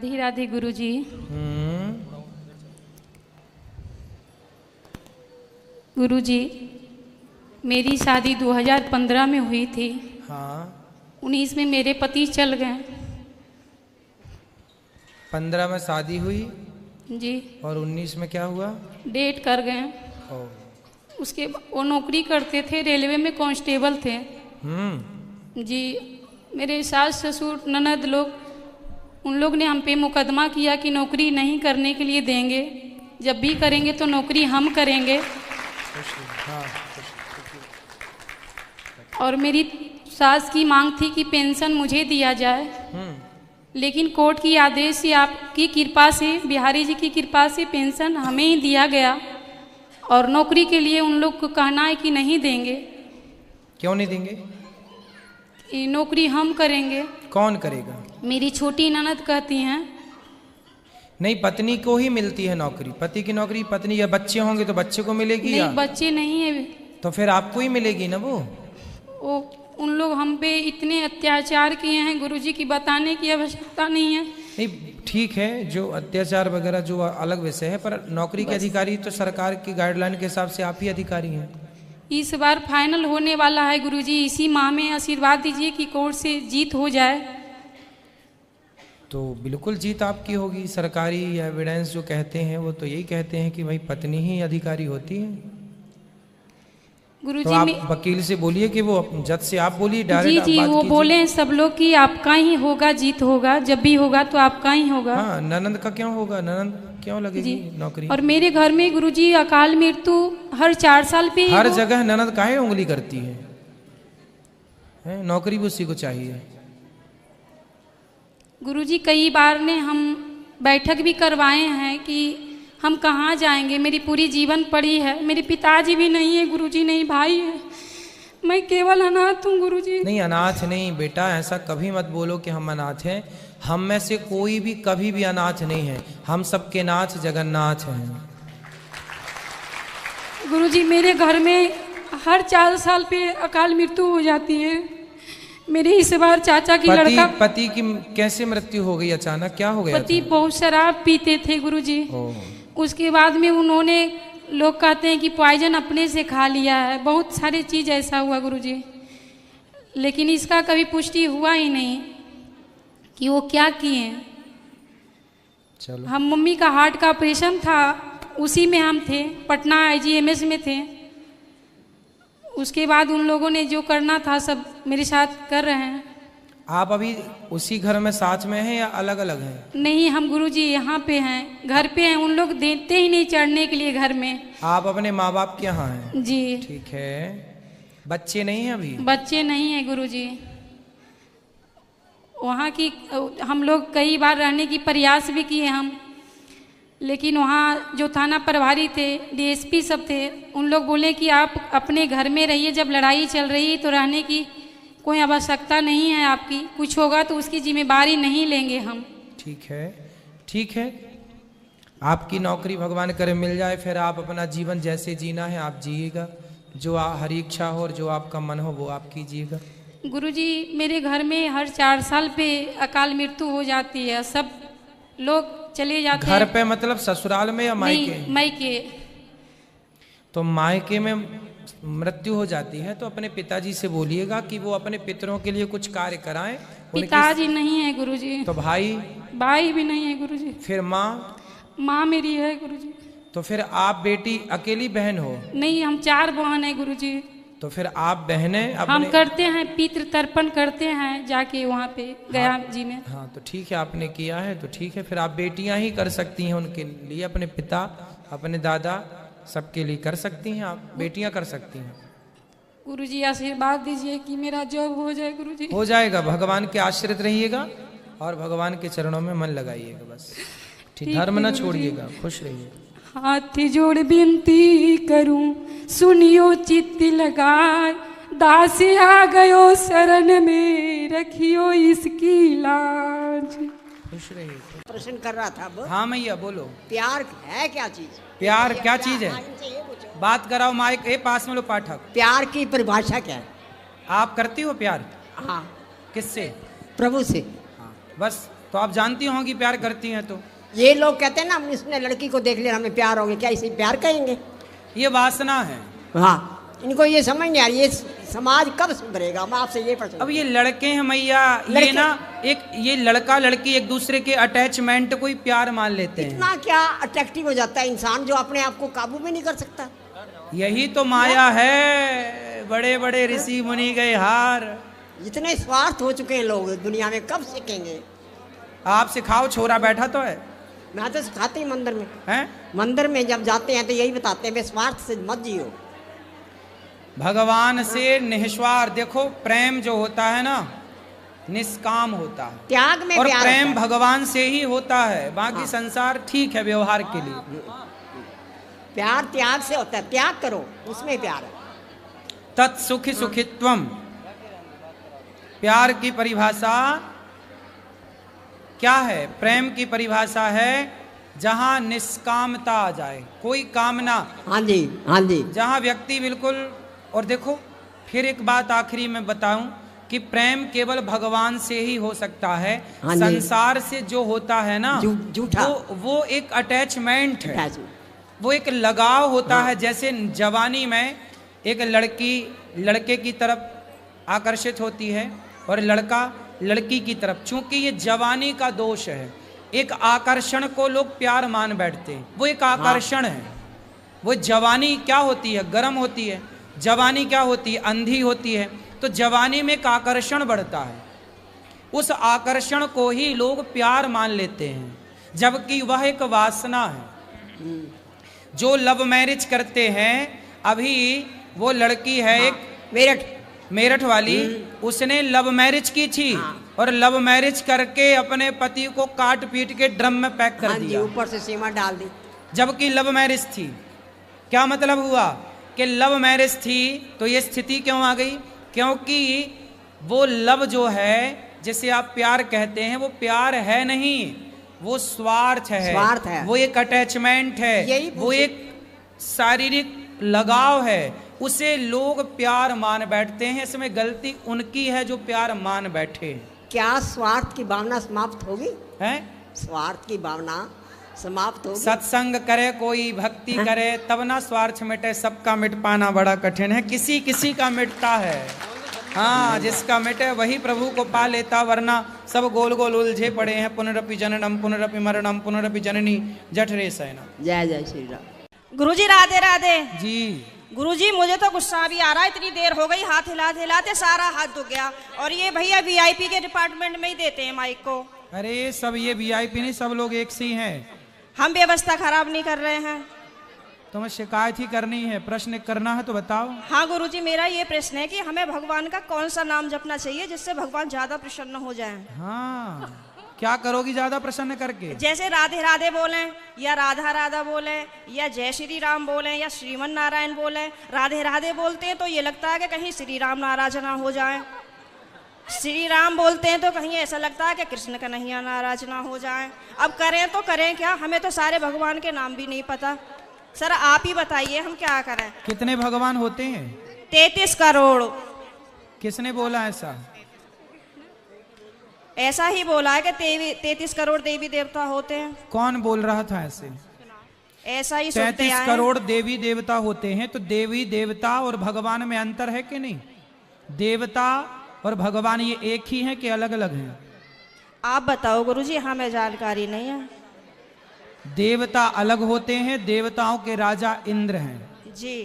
राधे राधे गुरुजी। गुरुजी, मेरी शादी 2015 में हुई थी। हाँ। 19 में मेरे पति चल गए। 15 में शादी हुई जी। और 19 में क्या हुआ? डेट कर गए। उसके वो नौकरी करते थे, रेलवे में कांस्टेबल थे। जी। मेरे सास ससुर ननद लोग, उन लोग ने हम पे मुकदमा किया कि नौकरी नहीं करने के लिए देंगे, जब भी करेंगे तो नौकरी हम करेंगे। और मेरी सास की मांग थी कि पेंशन मुझे दिया जाए, लेकिन कोर्ट की आदेश से, आपकी कृपा से, बिहारी जी की कृपा से पेंशन हमें ही दिया गया। और नौकरी के लिए उन लोग को कहना है कि नहीं देंगे। क्यों नहीं देंगे? कि नौकरी हम करेंगे। कौन करेगा? मेरी छोटी ननद कहती हैं। नहीं, पत्नी को ही मिलती है नौकरी। पति की नौकरी पत्नी, या बच्चे होंगे तो बच्चे को मिलेगी। नहीं, या बच्चे नहीं है तो फिर आपको ही मिलेगी ना वो। उन लोग हम पे इतने अत्याचार किए हैं गुरुजी की बताने की आवश्यकता नहीं है। नहीं, ठीक है, जो अत्याचार वगैरह जो अलग विषय है, पर नौकरी के अधिकारी तो सरकार की गाइडलाइन के हिसाब से आप ही अधिकारी हैं। इस बार फाइनल होने वाला है गुरुजी, इसी माह में आशीर्वाद दीजिए कि कोर्ट से जीत हो जाए। तो बिल्कुल जीत आपकी होगी। सरकारी एविडेंस जो कहते हैं वो तो यही कहते हैं कि भाई पत्नी ही अधिकारी होती है। गुरुजी, तो आप वकील से बोलिए कि वो, जज से आप बोलिए डायरेक्ट। जी, वो बोले सब लोग कि आपका ही होगा, जीत होगा, जब भी होगा तो आपका ही होगा। हाँ, ननद का क्यों होगा? ननद क्यों लगेगी नौकरी? और मेरे घर में गुरुजी अकाल मृत्यु हर 4 साल पे हर जगह ननद काहे उंगली करती है? नौकरी भी उसी को चाहिए। गुरुजी, कई बार ने हम बैठक भी करवाए हैं कि हम कहाँ जाएंगे, मेरी पूरी जीवन पड़ी है। मेरे पिताजी भी नहीं है गुरुजी, नहीं भाई है, मैं केवल अनाथ हूँ गुरुजी। नहीं, अनाथ नहीं बेटा, ऐसा कभी मत बोलो कि हम अनाथ हैं। हम में से कोई भी कभी भी अनाथ नहीं है। हम सबके नाथ जगन्नाथ हैं। गुरुजी, मेरे घर में हर 4 साल पे अकाल मृत्यु हो जाती है। मेरे इस बार चाचा की लड़का। पति की कैसे मृत्यु हो गई अचानक? क्या हो गया? पति बहुत शराब पीते थे गुरुजी। उसके बाद में उन्होंने, लोग कहते हैं कि पॉइजन अपने से खा लिया है। बहुत सारी चीज ऐसा हुआ गुरुजी, लेकिन इसका कभी पुष्टि हुआ ही नहीं कि वो क्या किए। चलो, हम मम्मी का हार्ट का ऑपरेशन था, उसी में हम थे, पटना IGMS में थे। उसके बाद उन लोगों ने जो करना था सब मेरे साथ कर रहे हैं। आप अभी उसी घर में साथ में हैं या अलग अलग हैं? नहीं, हम गुरुजी यहाँ पे हैं, घर पे हैं। उन लोग देते ही नहीं चढ़ने के लिए घर में। आप अपने माँ बाप के यहाँ हैं? जी। ठीक है। बच्चे नहीं हैं अभी? बच्चे नहीं हैं गुरुजी। वहाँ की हम लोग कई बार रहने की प्रयास भी किए हम, लेकिन वहाँ जो थाना प्रभारी थे, DSP सब थे, उन लोग बोले कि आप अपने घर में रहिए, जब लड़ाई चल रही है तो रहने की कोई आवश्यकता नहीं है आपकी, कुछ होगा तो उसकी जिम्मेदारी नहीं लेंगे हम। ठीक है, ठीक है। आपकी नौकरी भगवान करे मिल जाए, फिर आप अपना जीवन जैसे जीना है आप जिएगा। जो हरी इच्छा हो और जो आपका मन हो वो आप कीजिएगा। गुरुजी, मेरे घर में हर 4 साल पे अकाल मृत्यु हो जाती है, सब लोग चले जाते हैं। घर पे मतलब ससुराल में या मायके? मायके। तो मायके में मृत्यु हो जाती है तो अपने पिताजी से बोलिएगा कि वो अपने पितरों के लिए कुछ कार्य कराएं। पिताजी नहीं है गुरुजी। तो भाई? भाई भी नहीं है गुरुजी। फिर माँ? माँ मेरी है गुरुजी। तो फिर आप बेटी अकेली बहन हो? नहीं, हम 4 बहन है गुरुजी। तो फिर आप बहनें हम करते हैं, पितृ तर्पण करते हैं जाके वहाँ पे गया जी में। हाँ, तो ठीक है, आपने किया है तो ठीक है। फिर आप बेटियां ही कर सकती हैं उनके लिए, अपने पिता, अपने दादा, सबके लिए कर सकती हैं। आप बेटियां कर सकती हैं। गुरुजी, आशीर्वाद दीजिए कि मेरा जॉब हो जाए गुरुजी। हो जाएगा, भगवान के आश्रित रहिएगा और भगवान के चरणों में मन लगाइएगा बस। ठीक, धर्म न छोड़िएगा, खुश रहिएगा। हाथ जोड़ विनती करूं, सुनियो चित्त लगाए, दास आ गयो शरण में, रखियो इसकी लाज। खुश रहिए। प्रश्न कर रहा था अब। हाँ मैया बोलो। प्यार है क्या चीज? प्यार क्या चीज है? बात कराओ माइक ए पास में लो पाठक। प्यार की परिभाषा क्या है? आप करती हो प्यार? हाँ। किससे? प्रभु से। हाँ, बस तो आप जानती होंगी प्यार करती हैं तो। ये लोग कहते हैं ना, हम इसने लड़की को देख लिया हमें प्यार हो गया, क्या इसे प्यार कहेंगे? ये वासना है। हाँ, इनको ये समझ नहीं आ रही, ये समाज कब सुधरेगा? मैं आपसे ये प्रश्न। अब ये लड़के हैं मैया, ये ना एक ये लड़का लड़की एक दूसरे के अटैचमेंट को ही प्यार मान लेते हैं। इतना क्या अट्रैक्टिव हो जाता है इंसान जो अपने आप को काबू में नहीं कर सकता। यही तो माया है, बड़े बड़े ऋषि मुनि गए हार। इतने स्वार्थ हो चुके हैं लोग दुनिया में, कब सीखेंगे? आप सिखाओ, छोरा बैठा तो है। मैं तो सिखाते ही मंदिर में। हैं? मंदिर में जब जाते हैं तो यही बताते हैं, वे स्वार्थ से मत जियो, भगवान से निस्वार्थ। देखो प्रेम जो होता है ना, निष्काम होता है, त्याग में और प्यार प्रेम होता है। भगवान से ही होता है। बाकी हाँ। संसार ठीक है व्यवहार के लिए। प्यार त्याग से होता है, त्याग करो, उसमें प्यार है। तत्सुखि सुखित्वम। प्यार की परिभाषा क्या है? प्रेम की परिभाषा है जहां निष्कामता आ जाए, कोई कामना। हाँ जी, हाँ जी। जहां व्यक्ति बिल्कुल। और देखो फिर एक बात आखिरी में बताऊं कि प्रेम केवल भगवान से ही हो सकता है। हाँ जी। संसार से जो होता है ना, झूठा, वो एक अटैचमेंट है, attachment। वो एक लगाव होता हाँ। है। जैसे जवानी में एक लड़की लड़के की तरफ आकर्षित होती है और लड़का लड़की की तरफ। चूंकि ये जवानी का दोष है, एक आकर्षण को लोग प्यार मान बैठते हैं। वो एक आकर्षण है। वो जवानी क्या होती है? गर्म होती है। जवानी क्या होती है? अंधी होती है। तो जवानी में एक आकर्षण बढ़ता है, उस आकर्षण को ही लोग प्यार मान लेते हैं, जबकि वह एक वासना है। जो लव मैरिज करते हैं, अभी वो लड़की है एक मेरठ वाली, उसने लव मैरिज की थी और लव मैरिज करके अपने पति को काट पीट के ड्रम में पैक कर दिया, ऊपर से सीमा डाल दी, जबकि लव मैरिज थी। क्या मतलब हुआ कि लव मैरिज थी तो ये स्थिति क्यों आ गई? क्योंकि वो लव जो है, जिसे आप प्यार कहते हैं, वो प्यार है नहीं, वो स्वार्थ है, वो एक अटैचमेंट है, वो एक शारीरिक लगाव है। उसे लोग प्यार मान बैठते हैं। इसमें गलती उनकी है जो प्यार मान बैठे। क्या स्वार्थ की भावना समाप्त होगी? है स्वार्थ की भावना समाप्त होगी। सत्संग करे कोई, भक्ति करे, तब ना स्वार्थ मिटे। सबका मिट पाना बड़ा कठिन है, किसी किसी का मिटता है। हाँ, जिसका मिटे वही प्रभु को पा लेता, वरना सब गोल गोल उलझे पड़े हैं। पुनरपि जननम पुनरपि मरणम पुनरपि जननी जठरे शयनम। जय जय श्री राम। गुरुजी राधे राधे। जी गुरुजी, मुझे तो गुस्सा भी आ रहा है, इतनी देर हो गई, हाथ हिलाते हिलाते सारा हाथ दुख गया। और ये भैया वीआईपी के डिपार्टमेंट में ही देते हैं माइक को। अरे सब ये वीआईपी नहीं, सब लोग एक से ही हैं। हम व्यवस्था खराब नहीं कर रहे हैं। तुम्हें शिकायत ही करनी है, प्रश्न करना है तो बताओ। हाँ गुरुजी, मेरा ये प्रश्न है कि हमें भगवान का कौन सा नाम जपना चाहिए जिससे भगवान ज्यादा प्रसन्न हो जाए? हाँ, क्या करोगी ज्यादा प्रसन्न करके? जैसे राधे राधे बोलें, या राधा राधा बोलें, या जय श्री राम बोलें, या श्रीमन नारायण बोलें। राधे राधे बोलते हैं तो ये लगता है कि कहीं श्री राम नाराज ना हो जाए। श्री राम बोलते हैं तो कहीं ऐसा लगता है कि कृष्ण कन्हैया नाराज ना हो जाए। अब करें तो करें क्या? हमें तो सारे भगवान के नाम भी नहीं पता। सर आप ही बताइए हम क्या करें? कितने भगवान होते हैं? 33 करोड़। किसने बोला ऐसा? ऐसा ही बोला है कि 33 करोड़ देवी देवता होते हैं। कौन बोल रहा था ऐसे? ऐसा ही सुनते 33 आए। करोड़ देवी देवता होते हैं, तो देवी देवता और भगवान में अंतर है कि नहीं? देवता और भगवान ये एक ही हैं कि अलग अलग हैं? आप बताओ गुरुजी, हमें जानकारी नहीं है। देवता अलग होते हैं, देवताओं के राजा इंद्र हैं जी।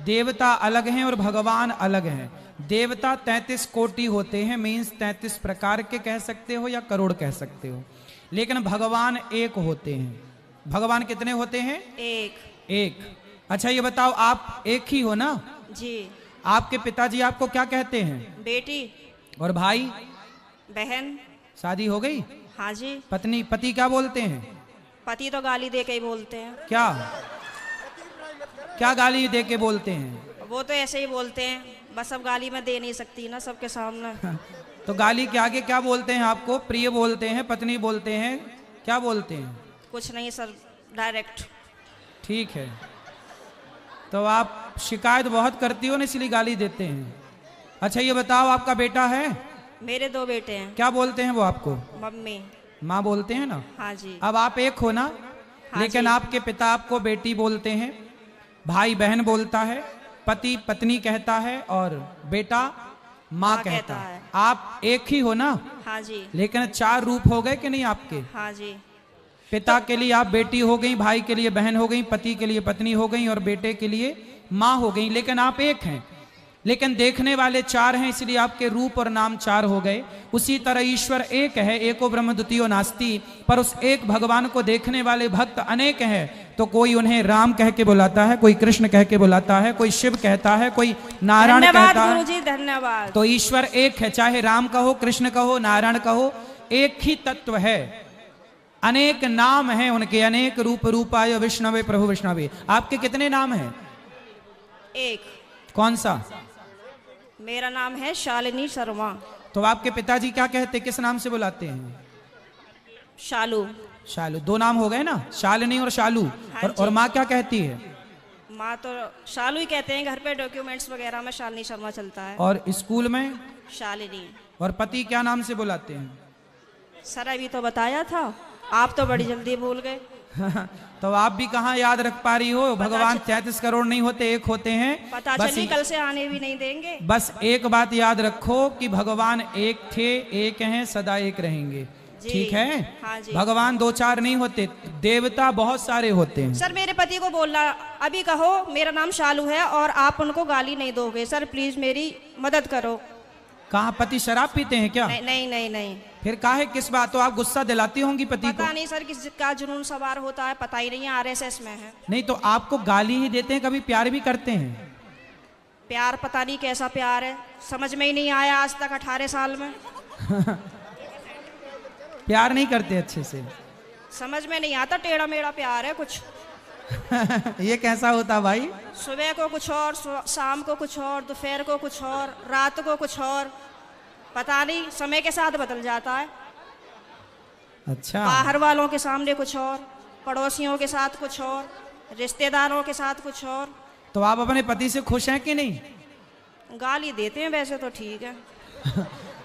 देवता अलग हैं और भगवान अलग हैं। देवता 33 कोटि होते हैं, मीन्स 33 प्रकार के कह सकते हो या करोड़ कह सकते हो, लेकिन भगवान एक होते हैं। भगवान कितने होते हैं? एक। अच्छा ये बताओ, आप एक ही हो ना? जी। आपके पिताजी आपको क्या कहते हैं? बेटी। और भाई? बहन। शादी हो गई? हाँ जी। पति क्या बोलते हैं? पति तो गाली दे के ही बोलते हैं। क्या गाली दे के बोलते हैं? वो तो ऐसे ही बोलते हैं, बस अब गाली मैं दे नहीं सकती ना सबके सामने। तो गाली के आगे क्या बोलते हैं आपको? प्रिय बोलते हैं, पत्नी बोलते हैं, क्या बोलते हैं? कुछ नहीं सर, डायरेक्ट। ठीक है, तो आप शिकायत बहुत करती हो ना, इसलिए गाली देते हैं। अच्छा ये बताओ, आपका बेटा है? मेरे 2 बेटे हैं। क्या बोलते हैं वो आपको? मम्मी। माँ बोलते हैं ना। हाँ जी। अब आप एक हो ना, हाँ लेकिन जी। आपके पिता आपको बेटी बोलते हैं, भाई बहन बोलता है, पति पत्नी कहता है और बेटा माँ कहता है। आप एक ही हो ना, हाँ जी। लेकिन 4 रूप हो गए कि नहीं आपके। हाँ जी। पिता के लिए आप बेटी हो गई, भाई के लिए बहन हो गई, पति के लिए पत्नी हो गई और बेटे के लिए माँ हो गई, लेकिन आप एक हैं। लेकिन देखने वाले 4 हैं, इसलिए आपके रूप और नाम 4 हो गए। उसी तरह ईश्वर एक है, एको ब्रह्म द्वितीयो नास्ति, पर उस एक भगवान को देखने वाले भक्त अनेक हैं। तो कोई उन्हें राम कह के बुलाता है, कोई कृष्ण कह के बुलाता है, कोई शिव कहता है, कोई नारायण धन्यवाद कहता है। गुरुजी, धन्यवाद। तो ईश्वर एक है, चाहे राम कहो, कृष्ण कहो, नारायण कहो, एक ही तत्व है। अनेक नाम हैं उनके, अनेक रूप रूपाय विष्णवे प्रभु विष्णवे। आपके कितने नाम हैं? एक। कौन सा? मेरा नाम है शालिनी शर्मा। तो आपके पिताजी क्या कहते, किस नाम से बुलाते हैं? शालू। शालू। 2 नाम हो गए ना, शालिनी और शालू। हाँ और माँ क्या कहती है? माँ तो शालू ही कहते हैं, घर पे डॉक्यूमेंट्स वगैरह में शालिनी शर्मा चलता है। और स्कूल में? शालिनी। और पति क्या नाम से बुलाते हैं? सर अभी तो बताया था, आप तो बड़ी जल्दी भूल गए। तो आप भी कहाँ याद रख पा रही हो? भगवान 33 करोड़ नहीं होते, एक होते हैं। पता बस चली कल से आने भी नहीं देंगे। बस एक बात याद रखो कि भगवान एक थे, एक हैं, सदा एक रहेंगे। जी। ठीक है? हाँ जी। भगवान 2-4 नहीं होते, देवता बहुत सारे होते हैं। सर मेरे पति को बोलना, अभी कहो मेरा नाम शालू है और आप उनको गाली नहीं दोगे। सर प्लीज मेरी मदद करो। कहाँ पति शराब पीते हैं क्या? नहीं नहीं नहीं नहीं। फिर काहे किस बात? तो आप गुस्सा दिलाती होंगी पति को। पता नहीं सर किसका जुनून सवार होता है, पता ही नहीं है, RSS में है। नहीं तो आपको गाली ही देते हैं, कभी प्यार भी करते हैं? प्यार पता नहीं कैसा प्यार है, समझ में ही नहीं आया आज तक 18 साल में। प्यार नहीं करते अच्छे से? समझ में नहीं आता, टेढ़ा मेढ़ा प्यार है कुछ। ये कैसा होता भाई? सुबह को कुछ और, शाम को कुछ और, दोपहर को कुछ और, रात को कुछ और, पता नहीं, समय के साथ बदल जाता है। अच्छा। बाहर वालों के सामने कुछ और, पड़ोसियों के साथ कुछ और, रिश्तेदारों के साथ कुछ और। तो आप अपने पति से खुश हैं कि नहीं? गाली देते हैं वैसे तो ठीक है।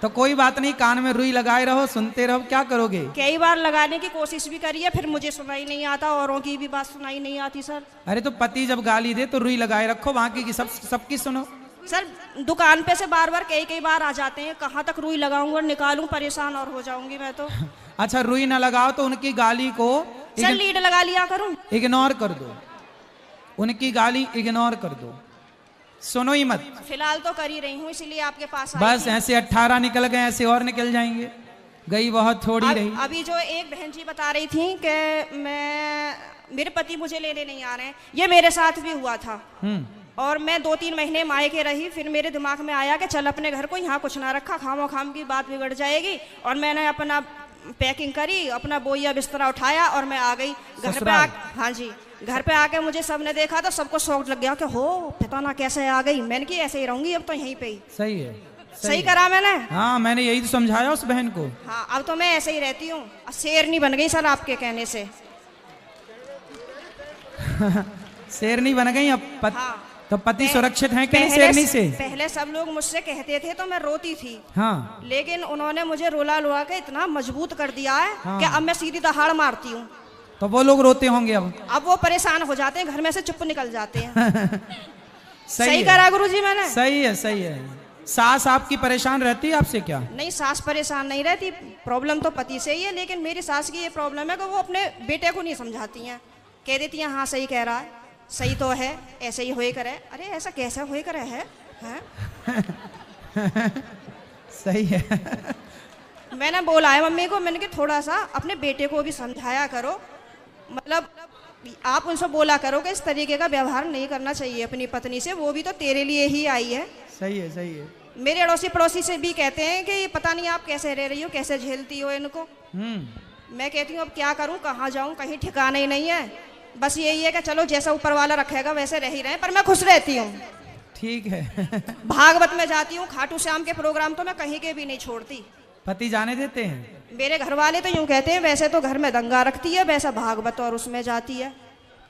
तो कोई बात नहीं, कान में रुई लगाए रहो, सुनते रहो, क्या करोगे? कई बार लगाने की कोशिश भी करी है, फिर मुझे सुनाई नहीं आता, औरों की भी बात सुनाई नहीं आती सर। अरे तो पति जब गाली दे तो रुई लगाए रखो, बाकी की सबकी सुनो। सर दुकान पे से बार बार कई बार आ जाते हैं, कहाँ तक रुई लगाऊं और निकालूं, परेशान और हो जाऊंगी मैं तो। अच्छा रुई ना लगाओ तो उनकी गाली को सर लीड लगा लिया करूं? इग्नोर कर दो, उनकी गाली इग्नोर कर दो, सुनो ही मत। फिलहाल तो कर ही रही हूँ, इसीलिए आपके पास आई बस थी। ऐसे 18 निकल गए, ऐसे और निकल जाएंगे, गई बहुत थोड़ी रही। अभी जो एक बहन जी बता रही थी कि मेरे पति मुझे लेने नहीं आ रहे हैं, ये मेरे साथ भी हुआ था। और मैं 2-3 महीने मायके रही, फिर मेरे दिमाग में आया कि चल अपने घर को, यहाँ कुछ ना रखा, खामो खाम की बात बिगड़ जाएगी। और मैंने अपना पैकिंग करी, अपना बोइया बिस्तरा उठाया और मैं आ गई घर पे। हाँ जी, घर पे आके मुझे सबने देखा तो सबको शौक लग गया कि हो पता ना कैसे आ गई। मैंने की ऐसे ही रहूंगी अब तो यहीं पे ही। सही है, सही करा मैंने। हाँ मैंने यही तो समझाया उस बहन को। हाँ अब तो मैं ऐसे ही रहती हूँ, शेरनी बन गई सर आपके कहने से। शेरनी बन गई अब हाँ। तो पति सुरक्षित हैं कि नहीं शेरनी से? पहले सब लोग मुझसे कहते थे तो मैं रोती थी। हाँ। लेकिन उन्होंने मुझे रुला लुआ के इतना मजबूत कर दिया है हाँ। कि अब मैं सीधी दहाड़ मारती हूँ। तो वो लोग रोते होंगे अब वो परेशान हो जाते हैं, घर में से चुप निकल जाते हैं। सही करा गुरुजी मैंने। सही है, सही है। सास आपकी परेशान रहती है आपसे क्या? नहीं सास परेशान नहीं रहती, प्रॉब्लम तो पति से ही है। लेकिन मेरी सास की ये प्रॉब्लम है कि वो अपने बेटे को नहीं समझाती हैं, कह देती हैं हाँ सही कह रहा है, सही तो है, ऐसे ही होए करे। अरे ऐसा कैसे होए करे है? सही है। मैंने बोला है मम्मी को, मैंने कि थोड़ा सा अपने बेटे को भी समझाया करो, मतलब आप उनसे बोला करो कि इस तरीके का व्यवहार नहीं करना चाहिए अपनी पत्नी से, वो भी तो तेरे लिए ही आई है। सही है, सही है। मेरे अड़ोसी पड़ोसी से भी कहते हैं कि पता नहीं आप कैसे रह रही हो, कैसे झेलती हो इनको। मैं कहती हूँ अब क्या करूँ, कहाँ जाऊँ, कहीं ठिकाना ही नहीं है। बस यही है कि चलो जैसा ऊपर वाला रखेगा वैसे रह ही रहे, पर मैं खुश रहती हूँ। ठीक है। भागवत में जाती हूँ, खाटू श्याम के प्रोग्राम तो मैं कहीं के भी नहीं छोड़ती। पति जाने देते हैं? मेरे घर वाले तो यूँ कहते हैं वैसे तो घर में दंगा रखती है, वैसा भागवत और उसमें जाती है।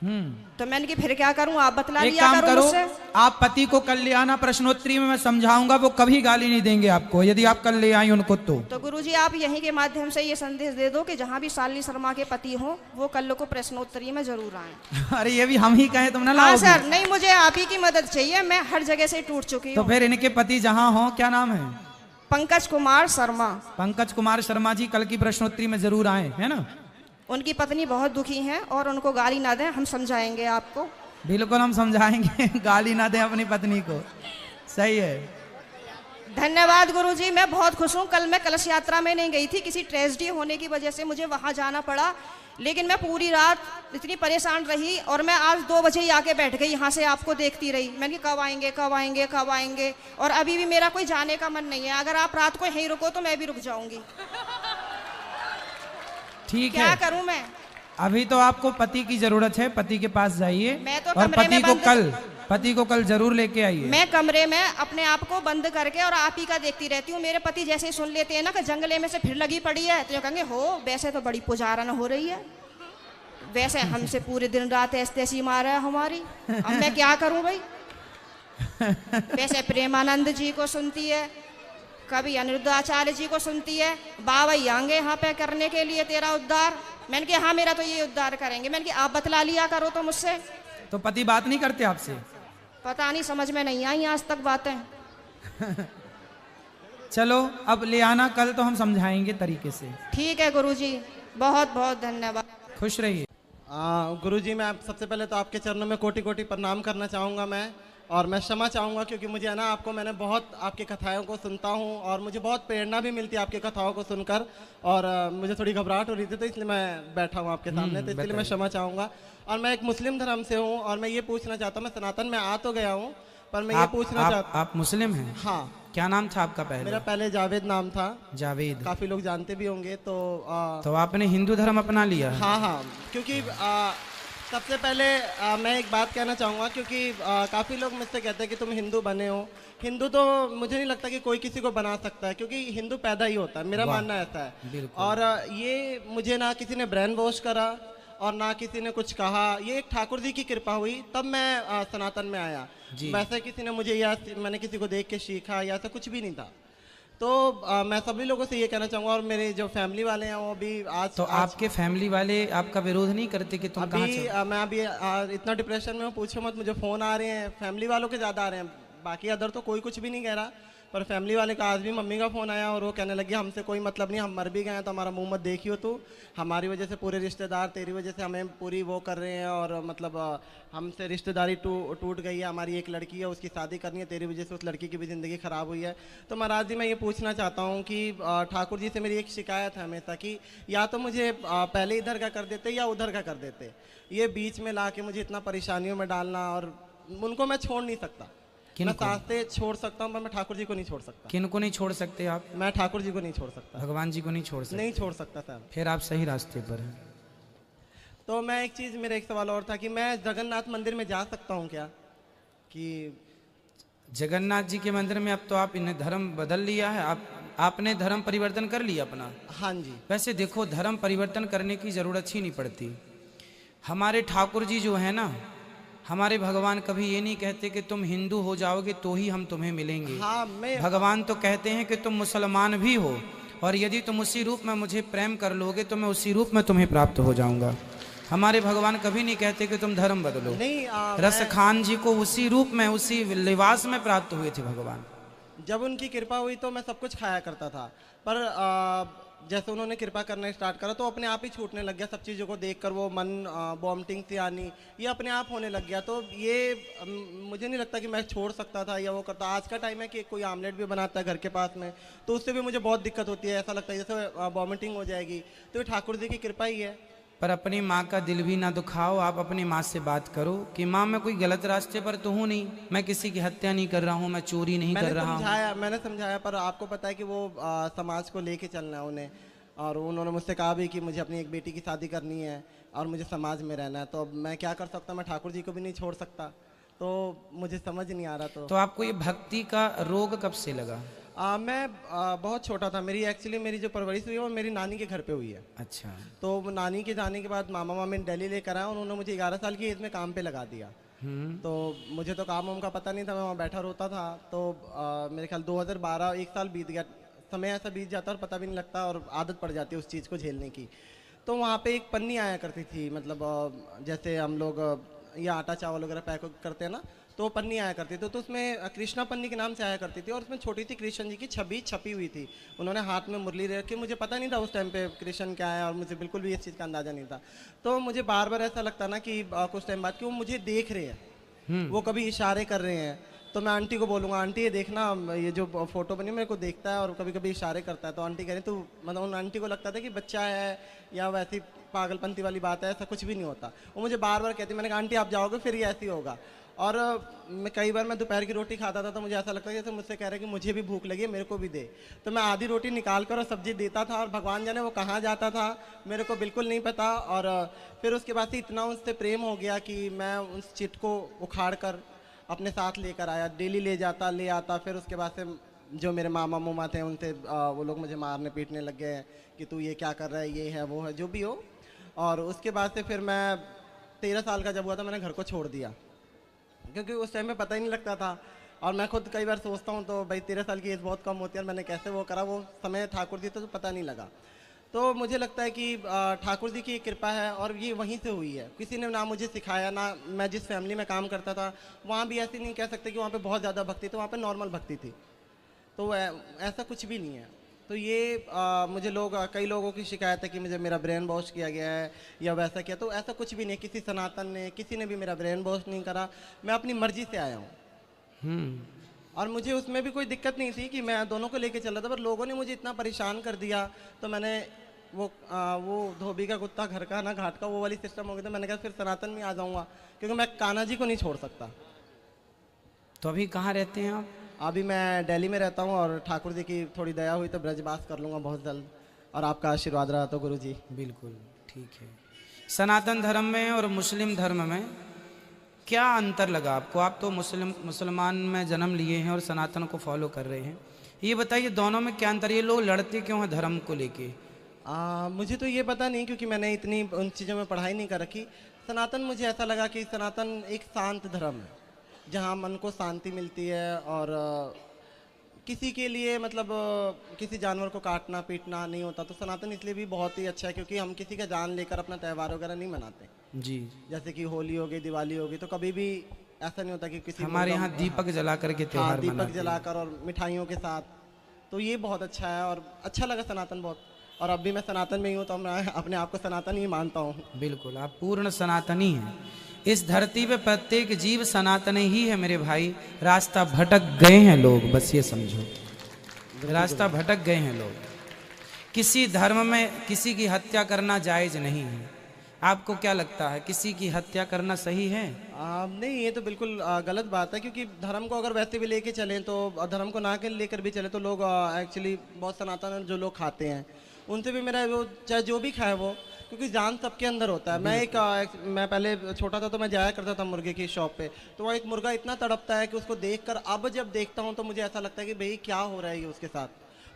तो मैंने कि फिर क्या करूं, आप बतला एक लिया काम करो करो, मुझसे। आप पति को कल ले आना, प्रश्नोत्तरी में मैं समझाऊंगा, वो कभी गाली नहीं देंगे आपको यदि आप कल ले आई उनको तो गुरुजी आप यहीं के माध्यम से ये संदेश दे दो कि जहाँ भी शालिनी शर्मा के पति हो वो कल को प्रश्नोत्तरी में जरूर आए। अरे ये भी हम ही कहें तुम ना हाँ लाओगे? सर, नहीं मुझे आप ही की मदद चाहिए, मैं हर जगह से टूट चुकी तो हूँ। फिर इनके पति जहाँ हो, क्या नाम है? पंकज कुमार शर्मा। पंकज कुमार शर्मा जी कल की प्रश्नोत्तरी में जरूर आए, है ना? उनकी पत्नी बहुत दुखी है और उनको गाली ना दें, हम समझाएंगे आपको। बिल्कुल हम समझाएंगे, गाली ना दें अपनी पत्नी को। सही है। धन्यवाद गुरुजी, मैं बहुत खुश हूँ। कल मैं कलश यात्रा में नहीं गई थी, किसी ट्रेजेडी होने की वजह से मुझे वहाँ जाना पड़ा, लेकिन मैं पूरी रात इतनी परेशान रही और मैं आज 2 बजे ही आके बैठ गई, यहाँ से आपको देखती रही। मैंने कहा कब आएंगे कब आएंगे कब आएंगे, और अभी भी मेरा कोई जाने का मन नहीं है। अगर आप रात को यहीं रुको तो मैं भी रुक जाऊंगी। ठीक है, क्या करूं मैं? अभी तो आपको पति की जरूरत है, पति के पास जाइए मैं तो और कमरे में पति को कल जरूर लेके आइए। मैं कमरे में अपने आप को बंद करके और आप ही का देखती रहती हूँ। मेरे पति जैसे ही सुन लेते हैं ना कि जंगले में से फिर लगी पड़ी है, तो ये कहेंगे हो वैसे तो बड़ी पुजारन हो रही है, वैसे हमसे पूरे दिन रात ऐसी मार है हमारी, अब मैं क्या करूं भाई। वैसे प्रेमानंद जी को सुनती है, कभी अनिरुद्धाचार्य जी को सुनती है, बाबा आएंगे यहाँ पे करने के लिए तेरा उद्धार। मैंने कहा हाँ मेरा तो ये उद्धार करेंगे। मैंने कहा आप बतला लिया करो तो मुझसे। तो पति बात नहीं करते आपसे? पता नहीं, समझ में नहीं आई आज तक बातें। चलो अब ले आना कल, तो हम समझाएंगे तरीके से। ठीक है गुरुजी, बहुत बहुत धन्यवाद। खुश रहिए। गुरुजी मैं आप सबसे पहले तो आपके चरणों में कोटि कोटि प्रणाम करना चाहूँगा मैं, और मैं क्षमा चाहूँगा क्योंकि मुझे है ना आपको मैंने बहुत आपकी कथाओं को सुनता हूँ और मुझे बहुत प्रेरणा भी मिलती है आपकी कथाओं को सुनकर, और मुझे थोड़ी घबराहट हो रही थी तो इसलिए मैं बैठा हूँ आपके सामने, तो इसलिए मैं क्षमा चाहूँगा। और मैं एक मुस्लिम धर्म से हूँ और मैं ये पूछना चाहता हूँ, मैं सनातन में आ तो गया हूँ पर मैं ये पूछना चाहता। आप मुस्लिम हैं? हाँ। क्या नाम था आपका पहले? मेरा पहले जावेद नाम था। जावेद, काफ़ी लोग जानते भी होंगे। तो आपने हिंदू धर्म अपना लिया? हाँ हाँ, क्योंकि सबसे पहले मैं एक बात कहना चाहूँगा, क्योंकि काफ़ी लोग मुझसे कहते हैं कि तुम हिंदू बने हो। हिंदू तो मुझे नहीं लगता कि कोई किसी को बना सकता है, क्योंकि हिंदू पैदा ही होता है, मेरा मानना ऐसा है। और ये मुझे ना किसी ने ब्रेन वॉश करा और ना किसी ने कुछ कहा, ये एक ठाकुर जी की कृपा हुई तब मैं सनातन में आया। वैसे किसी ने मुझे या मैंने किसी को देख के सीखा या ऐसा कुछ भी नहीं था। तो मैं सभी लोगों से ये कहना चाहूँगा, और मेरे जो फैमिली वाले हैं वो भी आज आपके फैमिली वाले आपका विरोध नहीं करते कि तुम कहाँ चल? मैं अभी इतना डिप्रेशन में हूँ, पूछो मत। मुझे फ़ोन आ रहे हैं फैमिली वालों के ज़्यादा आ रहे हैं, बाकी अदर तो कोई कुछ भी नहीं कह रहा, पर फैमिली वाले का आज भी मम्मी का फ़ोन आया और वो कहने लगी हमसे कोई मतलब नहीं, हम मर भी गए हैं तो हमारा मुंह मत देखियो तू, हमारी वजह से पूरे रिश्तेदार तेरी वजह से हमें पूरी वो कर रहे हैं, और मतलब हमसे रिश्तेदारी टूट गई है, हमारी एक लड़की है उसकी शादी करनी है, तेरी वजह से उस लड़की की भी ज़िंदगी ख़राब हुई है। तो महाराज जी मैं ये पूछना चाहता हूँ कि ठाकुर जी से मेरी एक शिकायत है हमेशा कि या तो मुझे पहले इधर का कर देते या उधर का कर देते, ये बीच में ला के मुझे इतना परेशानियों में डालना, और उनको मैं छोड़ नहीं सकता। मैं सांसें छोड़ सकता हूँ पर मैं ठाकुर जी को नहीं छोड़ सकता। किनको नहीं छोड़ सकते आप? मैं ठाकुर जी को नहीं छोड़ सकता, भगवान जी को नहीं छोड़ सकते? नहीं छोड़ सकता सर। फिर आप सही रास्ते पर हैं। तो मैं एक चीज़, मेरा एक सवाल और था कि मैं जगन्नाथ मंदिर में जा सकता हूँ क्या? कि जगन्नाथ जी के मंदिर में अब तो आप इन्हें धर्म बदल लिया है, आपने धर्म परिवर्तन कर लिया अपना? हाँ जी। वैसे देखो धर्म परिवर्तन करने की जरूरत ही नहीं पड़ती। हमारे ठाकुर जी जो है ना, हमारे भगवान कभी ये नहीं कहते कि तुम हिंदू हो जाओगे तो ही हम तुम्हें मिलेंगे। हाँ, भगवान तो कहते हैं कि तुम मुसलमान भी हो और यदि तुम उसी रूप में मुझे प्रेम कर लोगे तो मैं उसी रूप में तुम्हें प्राप्त हो जाऊंगा। हमारे भगवान कभी नहीं कहते कि तुम धर्म बदलो। नहीं, रस खान जी को उसी रूप में उसी लिबास में प्राप्त हुए थे भगवान। जब उनकी कृपा हुई तो मैं सब कुछ खाया करता था, पर जैसे उन्होंने कृपा करना स्टार्ट करा तो अपने आप ही छूटने लग गया। सब चीज़ों को देखकर वो मन वॉमिटिंग सी आनी, ये अपने आप होने लग गया। तो ये मुझे नहीं लगता कि मैं छोड़ सकता था या वो करता। आज का टाइम है कि कोई आमलेट भी बनाता है घर के पास में तो उससे भी मुझे बहुत दिक्कत होती है, ऐसा लगता है जैसे वॉमिटिंग हो जाएगी। तो ये ठाकुर जी की कृपा ही है। पर अपनी माँ का दिल भी ना दुखाओ। आप अपनी माँ से बात करो कि माँ मैं कोई गलत रास्ते पर तो हूँ नहीं, मैं किसी की हत्या नहीं कर रहा हूँ, मैं चोरी नहीं कर रहा हूँ। मैंने समझाया पर आपको पता है कि वो समाज को लेके चलना है उन्हें, और उन्होंने मुझसे कहा भी कि मुझे अपनी एक बेटी की शादी करनी है और मुझे समाज में रहना है। तो अब मैं क्या कर सकता हूँ? मैं ठाकुर जी को भी नहीं छोड़ सकता, तो मुझे समझ नहीं आ रहा। तो आपको ये भक्ति का रोग कब से लगा? मैं बहुत छोटा था। मेरी जो परवरिश हुई है वो मेरी नानी के घर पे हुई है। अच्छा। तो नानी के जाने के बाद मामा मामी दिल्ली लेकर आए, उन्होंने मुझे 11 साल की एज में काम पे लगा दिया। तो मुझे तो काम वाम का पता नहीं था, मैं वहाँ बैठा रोता था। तो मेरे ख्याल 2012 1 साल बीत गया, समय ऐसा बीत जाता और पता भी नहीं लगता और आदत पड़ जाती है उस चीज़ को झेलने की। तो वहाँ पे एक पन्नी आया करती थी, मतलब जैसे हम लोग ये आटा चावल वगैरह पैक करते हैं ना, तो वो पन्नी आया करती थी। तो उसमें कृष्णा पन्नी के नाम से आया करती थी और उसमें छोटी सी कृष्ण जी की छवि छपी हुई थी। उन्होंने हाथ में मुरली रखी, मुझे पता नहीं था उस टाइम पे कृष्ण क्या है और मुझे बिल्कुल भी इस चीज़ का अंदाज़ा नहीं था। तो मुझे बार बार ऐसा लगता ना कि कुछ टाइम बाद कि वो मुझे देख रहे हैं, वो कभी इशारे कर रहे हैं। तो मैं आंटी को बोलूँगा, आंटी ये देखना, ये जो फोटो बनी मेरे को देखता है और कभी कभी इशारे करता है। तो आंटी कह रही, तो मतलब उन आंटी को लगता था कि बच्चा है या वैसी पागलपंती वाली बात है, ऐसा कुछ भी नहीं होता। वो मुझे बार बार कहती, मैंने कहा आंटी आप जाओगे फिर ये ऐसे ही होगा। और कई बार मैं दोपहर की रोटी खाता था तो मुझे ऐसा लगता है जैसे मुझसे कह रहे कि मुझे भी भूख लगी है, मेरे को भी दे। तो मैं आधी रोटी निकाल कर और सब्जी देता था और भगवान जाने वो कहाँ जाता था मेरे को बिल्कुल नहीं पता। और फिर उसके बाद से इतना उससे प्रेम हो गया कि मैं उस चिट को उखाड़ कर अपने साथ लेकर आया, डेली ले जाता ले आता। फिर उसके बाद से जो मेरे मामा मुमा थे उनसे वो लोग मुझे मारने पीटने लग गए कि तू ये क्या कर रहा है, ये है वो है जो भी हो। और उसके बाद से फिर मैं 13 साल का जब हुआ था मैंने घर को छोड़ दिया, क्योंकि उस टाइम में पता ही नहीं लगता था। और मैं खुद कई बार सोचता हूँ तो भाई 13 साल की एज बहुत कम होती है और मैंने कैसे वो करा, वो समय ठाकुर जी तो पता नहीं लगा। तो मुझे लगता है कि ठाकुर जी की कृपा है और ये वहीं से हुई है। किसी ने ना मुझे सिखाया, ना मैं जिस फैमिली में काम करता था वहाँ भी ऐसी नहीं कह सकते कि वहाँ पे बहुत ज़्यादा भक्ति थी, वहाँ पे नॉर्मल भक्ति थी। तो ऐसा कुछ भी नहीं है। तो ये मुझे कई लोगों की शिकायत है कि मुझे मेरा ब्रेन वॉश किया गया है या वैसा किया, तो ऐसा कुछ भी नहीं। किसी सनातन ने किसी ने भी मेरा ब्रेन वॉश नहीं करा, मैं अपनी मर्जी से आया हूँ। और मुझे उसमें भी कोई दिक्कत नहीं थी कि मैं दोनों को लेके चल रहा था, पर लोगों ने मुझे इतना परेशान कर दिया तो मैंने वो धोबी का कुत्ता घर का ना घाट का वो वाली सिस्टम हो गया था। मैंने कहा फिर सनातन में आ जाऊँगा, क्योंकि मैं कान्हा जी को नहीं छोड़ सकता। तो अभी कहाँ रहते हैं आप? अभी मैं दिल्ली में रहता हूँ और ठाकुर जी की थोड़ी दया हुई तो ब्रजवास कर लूँगा बहुत जल्द, और आपका आशीर्वाद रहा तो गुरु जी। बिल्कुल ठीक है। सनातन धर्म में और मुस्लिम धर्म में क्या अंतर लगा आपको? आप तो मुसलमान में जन्म लिए हैं और सनातन को फॉलो कर रहे हैं, ये बताइए दोनों में क्या अंतर? ये लोग लड़ते क्यों हैं धर्म को लेके? मुझे तो ये पता नहीं, क्योंकि मैंने इतनी उन चीज़ों में पढ़ाई नहीं कर रखी। सनातन मुझे ऐसा लगा कि सनातन एक शांत धर्म है जहाँ मन को शांति मिलती है और किसी के लिए मतलब किसी जानवर को काटना पीटना नहीं होता। तो सनातन इसलिए भी बहुत ही अच्छा है क्योंकि हम किसी का जान लेकर अपना त्यौहार वगैरह नहीं मनाते जी। जैसे कि होली हो गई, दिवाली हो गई, तो कभी भी ऐसा नहीं होता कि किसी हमारे यहाँ दीपक जला करके त्योहार दीपक मनाते हैं। जलाकर और मिठाइयों के साथ। तो ये बहुत अच्छा है और अच्छा लगा सनातन बहुत। और अब भी मैं सनातन में ही हूँ तो मैं अपने आप को सनातन ही मानता हूँ। बिल्कुल, आप पूर्ण सनातनी हैं। इस धरती पे प्रत्येक जीव सनातन ही है मेरे भाई। रास्ता भटक गए हैं लोग, बस ये समझो, रास्ता भटक गए हैं लोग। किसी धर्म में किसी की हत्या करना जायज नहीं है। आपको क्या लगता है, किसी की हत्या करना सही है? नहीं, ये तो बिल्कुल गलत बात है, क्योंकि धर्म को अगर वैसे भी लेके चलें तो धर्म को ना के लेकर भी चले तो लोग एक्चुअली बहुत सनातन जो लोग खाते हैं उनसे भी मेरा वो चाहे जो भी खाए वो, क्योंकि जान सबके अंदर होता है। मैं पहले छोटा था तो मैं जाया करता था मुर्गे की शॉप पे, तो वहाँ एक मुर्गा इतना तड़पता है कि उसको देखकर अब जब देखता हूँ तो मुझे ऐसा लगता है कि भाई क्या हो रहा है ये उसके साथ।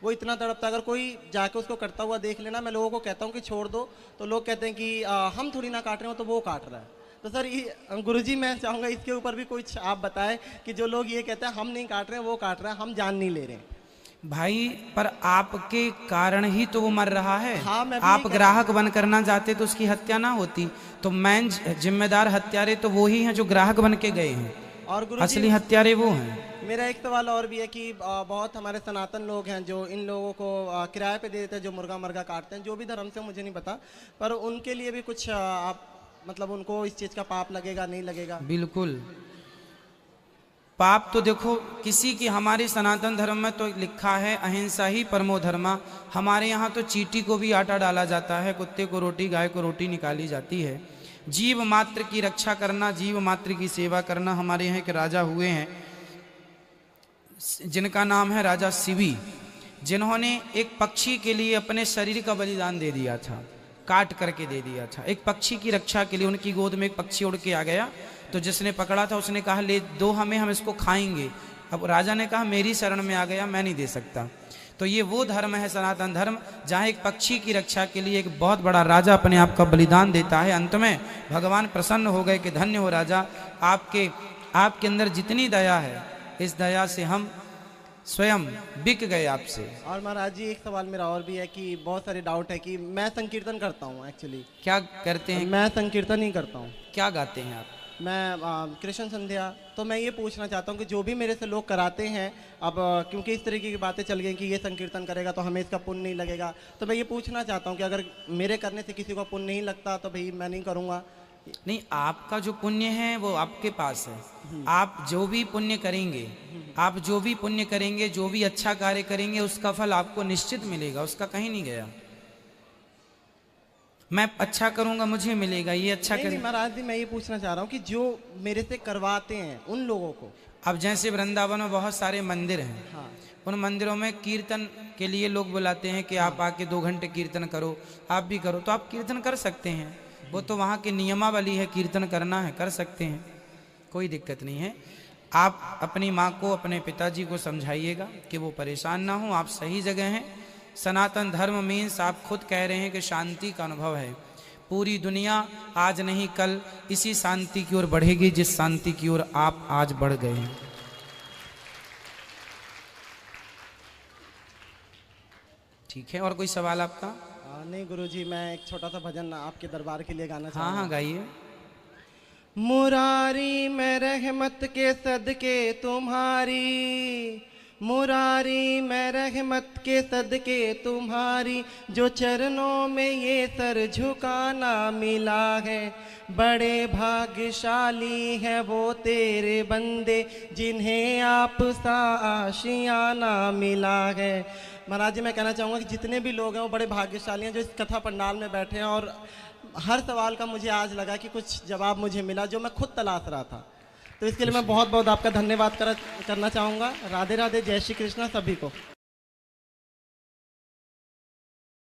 वो इतना तड़पता है, अगर कोई जाके उसको करता हुआ देख लेना, मैं लोगों को कहता हूँ कि छोड़ दो तो लोग कहते हैं कि हम थोड़ी ना काट रहे हो, तो वो काट रहा है। तो सर गुरुजी मैं चाहूँगा इसके ऊपर भी कुछ आप बताएं कि जो लोग ये कहते हैं हम नहीं काट रहे हैं वो काट रहा है, हम जान नहीं ले रहे हैं। भाई पर आपके कारण ही तो वो मर रहा है। हाँ, आप ग्राहक बन करना जाते तो उसकी हत्या ना होती। तो मेन जिम्मेदार हत्यारे तो वो ही हैं जो ग्राहक बन के गए हैं, और असली हत्यारे वो हैं। मेरा एक सवाल और भी है कि बहुत हमारे सनातन लोग हैं जो इन लोगों को किराए पे दे देते हैं, जो मुर्गा मर्गा काटते हैं, जो भी धर्म से मुझे नहीं पता, पर उनके लिए भी कुछ आप मतलब उनको इस चीज़ का पाप लगेगा नहीं लगेगा? बिल्कुल पाप तो देखो किसी की, हमारे सनातन धर्म में तो लिखा है अहिंसा ही परमो धर्मा। हमारे यहाँ तो चींटी को भी आटा डाला जाता है, कुत्ते को रोटी, गाय को रोटी निकाली जाती है। जीव मात्र की रक्षा करना, जीव मात्र की सेवा करना। हमारे यहाँ के राजा हुए हैं जिनका नाम है राजा शिवी, जिन्होंने एक पक्षी के लिए अपने शरीर का बलिदान दे दिया था, काट करके दे दिया था। एक पक्षी की रक्षा के लिए उनकी गोद में एक पक्षी उड़ के आ गया, तो जिसने पकड़ा था उसने कहा ले दो हमें, हम इसको खाएंगे। अब राजा ने कहा मेरी शरण में आ गया, मैं नहीं दे सकता। तो ये वो धर्म है सनातन धर्म, जहाँ एक पक्षी की रक्षा के लिए एक बहुत बड़ा राजा अपने आप का बलिदान देता है। अंत में भगवान प्रसन्न हो गए कि धन्य हो राजा, आपके अंदर जितनी दया है, इस दया से हम स्वयं बिक गए आपसे। और महाराज जी एक सवाल मेरा और भी है कि बहुत सारे डाउट है कि मैं संकीर्तन करता हूँ एक्चुअली। क्या करते हैं? मैं संकीर्तन ही करता हूँ। क्या गाते हैं आप? मैं कृष्ण संध्या। तो मैं ये पूछना चाहता हूँ कि जो भी मेरे से लोग कराते हैं, अब क्योंकि इस तरीके की बातें चल गई कि ये संकीर्तन करेगा तो हमें इसका पुण्य नहीं लगेगा, तो मैं ये पूछना चाहता हूँ कि अगर मेरे करने से किसी को पुण्य नहीं लगता तो भाई मैं नहीं करूँगा। नहीं, आपका जो पुण्य है वो आपके पास है। आप जो भी पुण्य करेंगे, जो भी अच्छा कार्य करेंगे, उसका फल आपको निश्चित मिलेगा, उसका कहीं नहीं गया। मैं अच्छा करूंगा मुझे मिलेगा, ये अच्छा नहीं, करें। महाराज जी मैं ये पूछना चाह रहा हूँ कि जो मेरे से करवाते हैं उन लोगों को, अब जैसे वृंदावन में बहुत सारे मंदिर हैं, हाँ, उन मंदिरों में कीर्तन के लिए लोग बुलाते हैं कि आप आके 2 घंटे कीर्तन करो, आप भी करो, तो आप कीर्तन कर सकते हैं। वो तो वहाँ की नियमावली है, कीर्तन करना है, कर सकते हैं, कोई दिक्कत नहीं है। आप अपनी माँ को, अपने पिताजी को समझाइएगा कि वो परेशान ना हो, आप सही जगह हैं। सनातन धर्म मीन्स आप खुद कह रहे हैं कि शांति का अनुभव है। पूरी दुनिया आज नहीं कल इसी शांति की ओर बढ़ेगी जिस शांति की ओर आप आज बढ़ गए हैं। ठीक है, और कोई सवाल आपका? नहीं गुरुजी, मैं एक छोटा सा भजन आपके दरबार के लिए गाना चाहूँगा। हाँ हाँ, गाइए। मुरारी मैं रहमत के सदके तुम्हारी, मुरारी मैं रहमत के सदके तुम्हारी, जो चरणों में ये सर झुकाना मिला है, बड़े भाग्यशाली है वो तेरे बंदे जिन्हें आप सा आशियाना मिला है। महाराज जी मैं कहना चाहूँगा कि जितने भी लोग हैं वो बड़े भाग्यशाली हैं जो इस कथा पंडाल में बैठे हैं, और हर सवाल का मुझे आज लगा कि कुछ जवाब मुझे मिला जो मैं खुद तलाश रहा था। तो इसके लिए मैं बहुत बहुत आपका धन्यवाद करना चाहूँगा। राधे राधे, जय श्री कृष्णा सभी को।